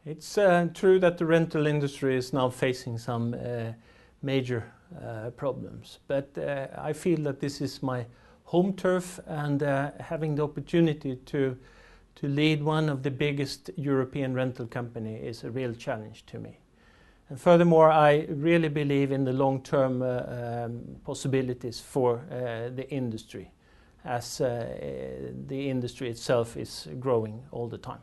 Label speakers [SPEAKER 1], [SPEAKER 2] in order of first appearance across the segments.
[SPEAKER 1] It's true that the rental industry is now facing some major problems, but I feel that this is my home turf, and having the opportunity to lead one of the biggest European rental company is a real challenge to me. And furthermore, I really believe in the long-term possibilities for the industry, as the industry itself is growing all the time.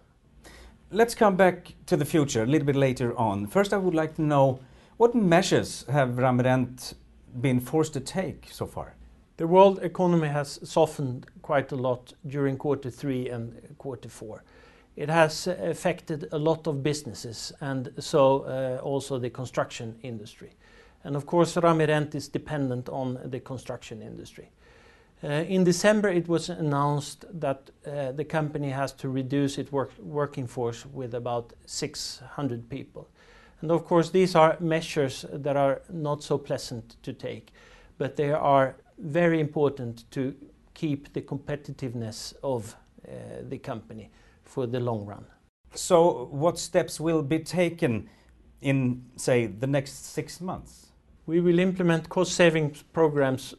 [SPEAKER 2] Let's come back to the future a little bit later on. First, I would like to know, what measures have Ramirent been forced to take so far?
[SPEAKER 1] The world economy has softened quite a lot during Q3 and Q4. It has affected a lot of businesses, and so also the construction industry. And of course, Ramirent is dependent on the construction industry. In December, it was announced that the company has to reduce its working force with about 600 people. And of course, these are measures that are not so pleasant to take, but they are very important to keep the competitiveness of the company for the long run.
[SPEAKER 2] So what steps will be taken in, say, the next 6 months?
[SPEAKER 1] We will implement cost savings programs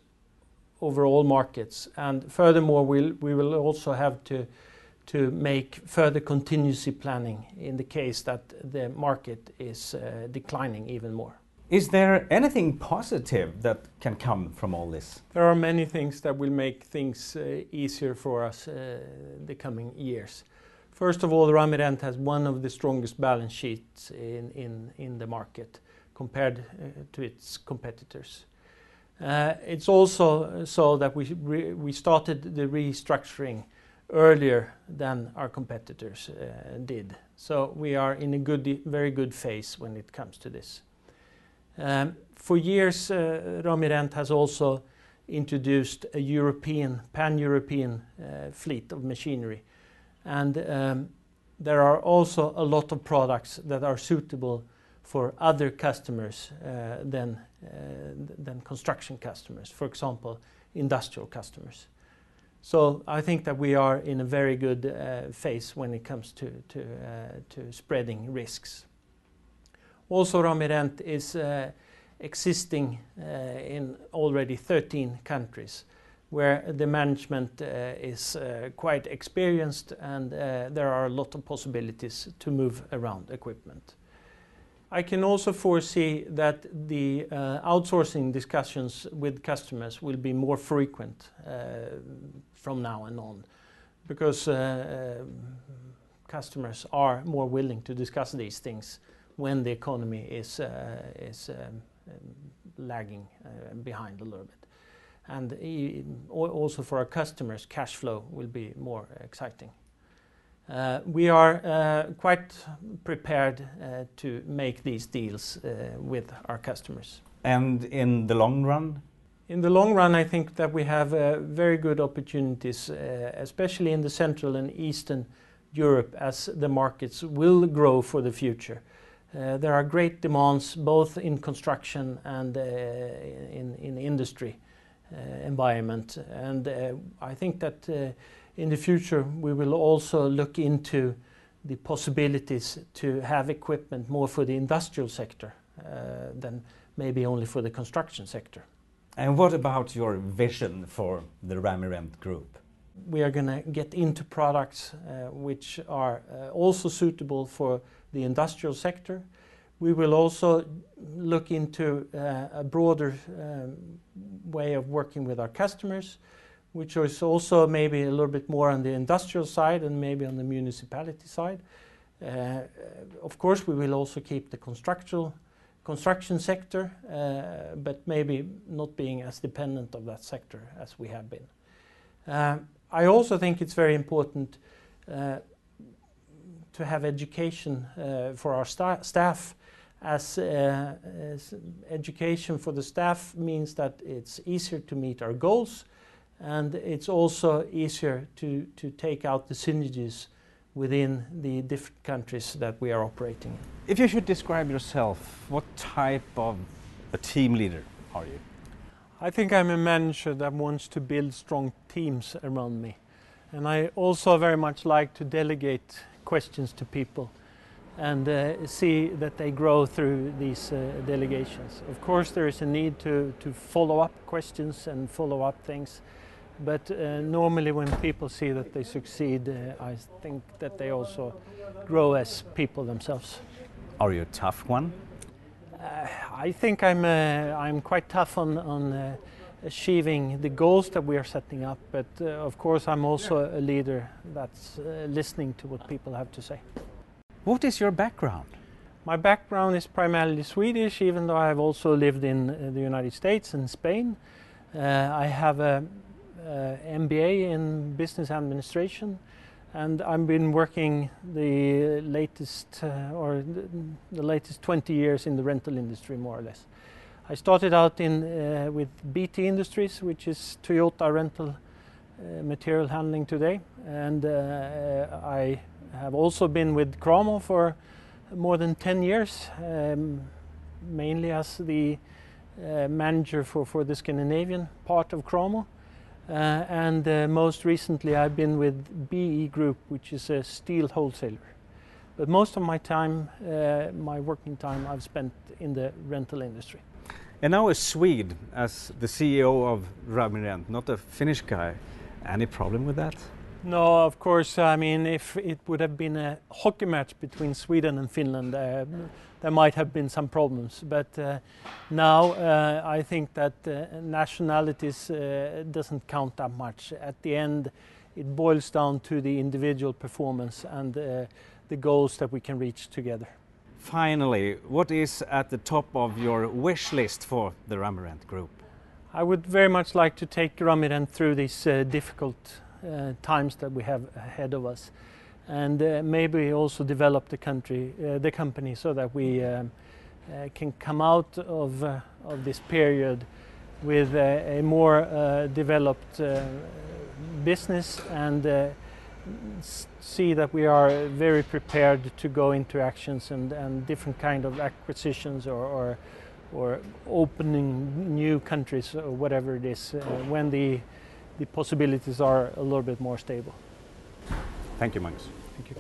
[SPEAKER 1] over all markets, and furthermore we will also have to make further contingency planning in the case that the market is declining even more.
[SPEAKER 2] Is there anything positive that can come from all this?
[SPEAKER 1] There are many things that will make things easier for us the coming years. First of all, Ramirent has one of the strongest balance sheets in the market compared to its competitors. It's also so that we started the restructuring earlier than our competitors did. So we are in a very good phase when it comes to this. For years, Ramirent has also introduced a pan-European fleet of machinery. And there are also a lot of products that are suitable for other customers than construction customers, for example, industrial customers. So I think that we are in a very good phase when it comes to spreading risks. Also, Ramirent is existing in already 13 countries, where the management is quite experienced, and there are a lot of possibilities to move around equipment. I can also foresee that the outsourcing discussions with customers will be more frequent from now and on, because customers are more willing to discuss these things when the economy is lagging behind a little bit. And also for our customers, cash flow will be more exciting. We are quite prepared to make these deals with our customers.
[SPEAKER 2] And in the long run?
[SPEAKER 1] In the long run, I think that we have very good opportunities, especially in the Central and Eastern Europe, as the markets will grow for the future. There are great demands both in construction and in industry environment, and I think that in the future we will also look into the possibilities to have equipment more for the industrial sector than maybe only for the construction sector.
[SPEAKER 2] And what about your vision for the Ramirent Group?
[SPEAKER 1] We are going to get into products which are also suitable for the industrial sector. We will also look into a broader way of working with our customers, which is also maybe a little bit more on the industrial side and maybe on the municipality side. Of course, we will also keep the construction sector, but maybe not being as dependent of that sector as we have been. I also think it's very important to have education for our staff, as education for the staff means that it's easier to meet our goals, and it's also easier to take out the synergies within the different countries that we are operating in.
[SPEAKER 2] If you should describe yourself, what type of a team leader are you?
[SPEAKER 1] I think I'm a manager that wants to build strong teams around me. And I also very much like to delegate questions to people. and see that they grow through these delegations. Of course, there is a need to follow up questions and follow up things, but normally when people see that they succeed, I think that they also grow as people themselves.
[SPEAKER 2] Are you a tough one?
[SPEAKER 1] I think I'm quite tough on achieving the goals that we are setting up, but of course I'm also a leader that's listening to what people have to say.
[SPEAKER 2] What is your background?
[SPEAKER 1] My background is primarily Swedish, even though I've also lived in the United States and Spain. I have a MBA in business administration, and I've been working the latest 20 years in the rental industry, more or less. I started out with BT Industries, which is Toyota rental material handling today, and I have also been with Cramo for more than 10 years, mainly as the manager for the Scandinavian part of Cramo. And most recently I've been with BE Group, which is a steel wholesaler. But most of my time, my working time, I've spent in the rental industry.
[SPEAKER 2] And now a Swede as the CEO of Ramirent, not a Finnish guy. Any problem with that?
[SPEAKER 1] No, of course. I mean, if it would have been a hockey match between Sweden and Finland, there might have been some problems. But now I think that nationalities doesn't count that much. At the end, it boils down to the individual performance and the goals that we can reach together.
[SPEAKER 2] Finally, what is at the top of your wish list for the Ramirent Group?
[SPEAKER 1] I would very much like to take Ramirent through these difficult times that we have ahead of us, and maybe also develop the company so that we can come out of this period with a more developed business, and see that we are very prepared to go into actions and different kind of acquisitions or opening new countries or whatever it is when the possibilities are a little bit more stable.
[SPEAKER 2] Thank you, Magnus.
[SPEAKER 1] Thank you.